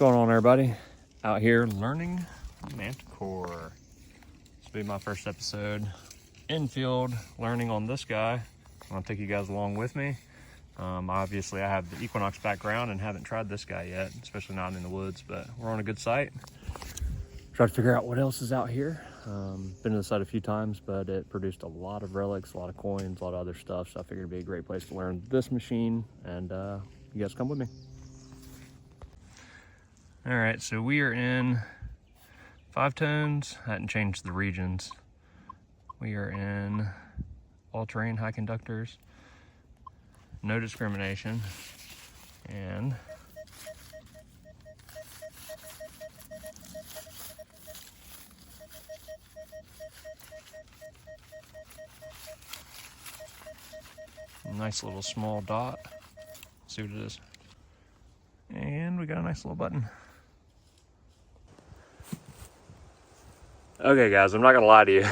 going on, everybody? Out here learning Manticore. This will be my first episode in field learning on this guy. I'm gonna take you guys along with me. Obviously I have the Equinox background and haven't tried this guy yet, especially not in the woods, but we're on a good site. Try to figure out what else is out here. Been to the site a few times, but it produced a lot of relics, a lot of coins, a lot of other stuff, so I figured it'd be a great place to learn this machine, and you guys come with me. All right, so we are in 5 tones. I hadn't changed the regions. We are in all-terrain high conductors, no discrimination, and a nice little small dot. Let's see what it is. And we got a nice little button. Okay guys, I'm not gonna lie to you.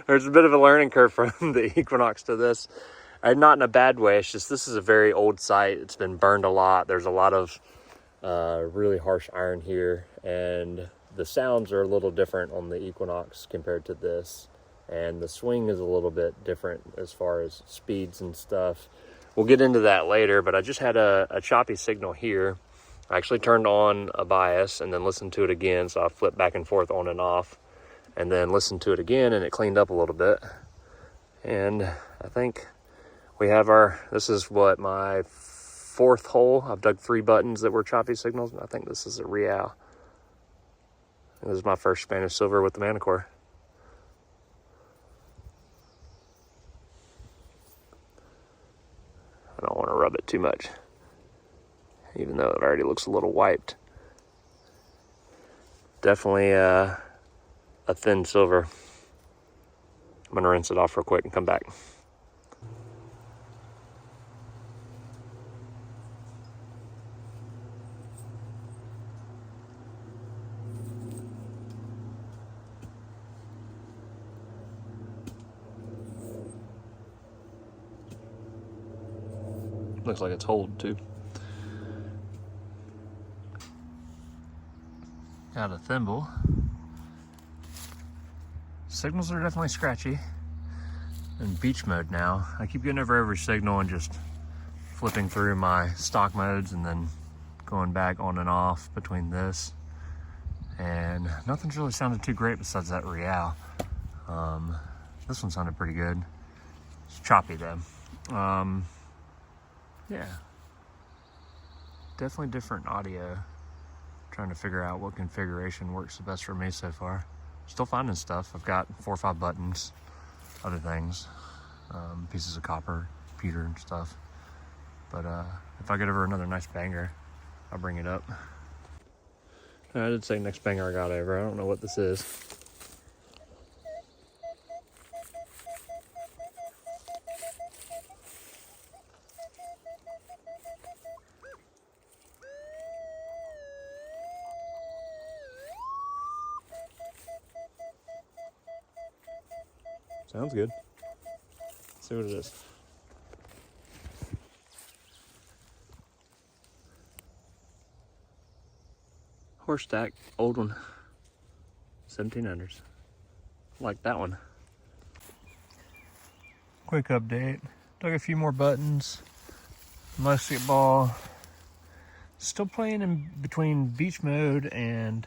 There's a bit of a learning curve from the Equinox to this. And not in a bad way, it's just this is a very old site. It's been burned a lot. There's a lot of really harsh iron here, and the sounds are a little different on the Equinox compared to this. And the swing is a little bit different as far as speeds and stuff. We'll get into that later, but I just had a choppy signal here. I actually turned on a bias and then listened to it again, so I flipped back and forth on and off, and then listened to it again, and it cleaned up a little bit. And I think we have this is what, my 4th hole. I've dug 3 buttons that were choppy signals, and I think this is a real. This is my first Spanish silver with the Manticore. I don't want to rub it too much, even though it already looks a little wiped. Definitely a thin silver. I'm gonna rinse it off real quick and come back. Looks like it's holed too. Got a thimble. Signals are definitely scratchy. In beach mode now. I keep getting over every signal and just flipping through my stock modes and then going back on and off between this. And nothing's really sounded too great besides that real. This one sounded pretty good. It's choppy though. Yeah, definitely different audio. Trying to figure out what configuration works the best for me so far. Still finding stuff. I've got 4 or 5 buttons, other things, pieces of copper, pewter and stuff. But if I get over another nice banger, I'll bring it up. I did say next banger I got over. I don't know what this is. Sounds good. Let's see what it is. Horse stack, old one. 1700s. Like that one. Quick update. Dug a few more buttons. Musket ball. Still playing in between beach mode and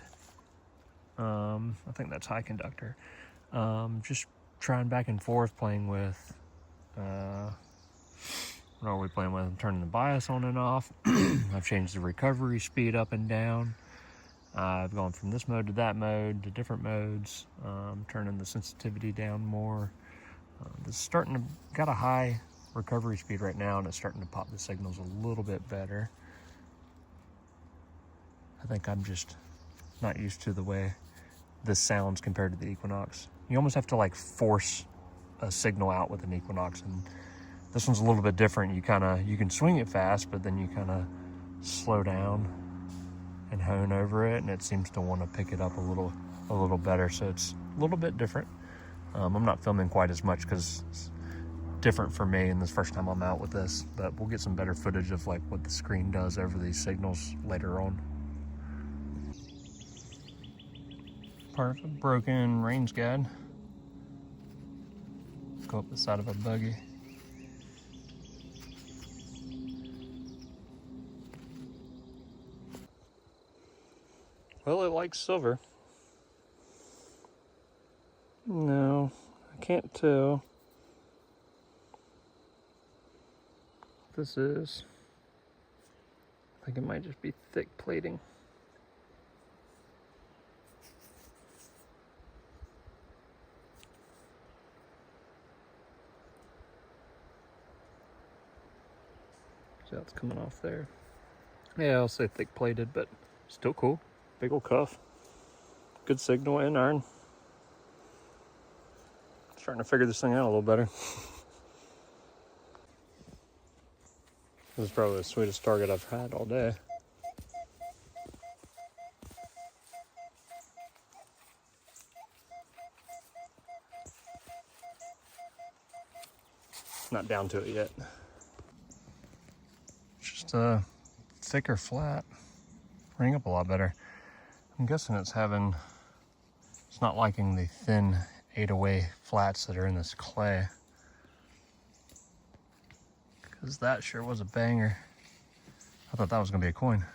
I think that's high conductor. Just trying back and forth, playing with what are we playing with? I'm turning the bias on and off. I've changed the recovery speed up and down. I've gone from this mode to that mode to different modes. Turning the sensitivity down more. This is starting to got a high recovery speed right now, and it's starting to pop the signals a little bit better. I think I'm just not used to the way this sounds compared to the Equinox. You almost have to like force a signal out with an Equinox, and this one's a little bit different. You can swing it fast, but then you kind of slow down and hone over it, and it seems to want to pick it up a little better. So it's a little bit different. I'm not filming quite as much because it's different for me, and this first time I'm out with this, but we'll get some better footage of like what the screen does over these signals later on. part of a broken range guide. Go up the side of a buggy. Well, it likes silver. No, I can't tell. This is, I think it might just be thick plating. See how it's coming off there. Yeah, I'll say thick plated, but still cool. Big old cuff. Good signal and iron. Starting to figure this thing out a little better. This is probably the sweetest target I've had all day. Not down to it yet. Just a thicker flat. Ring up a lot better. I'm guessing it's not liking the thin 8-away flats that are in this clay. Because that sure was a banger. I thought that was gonna be a coin.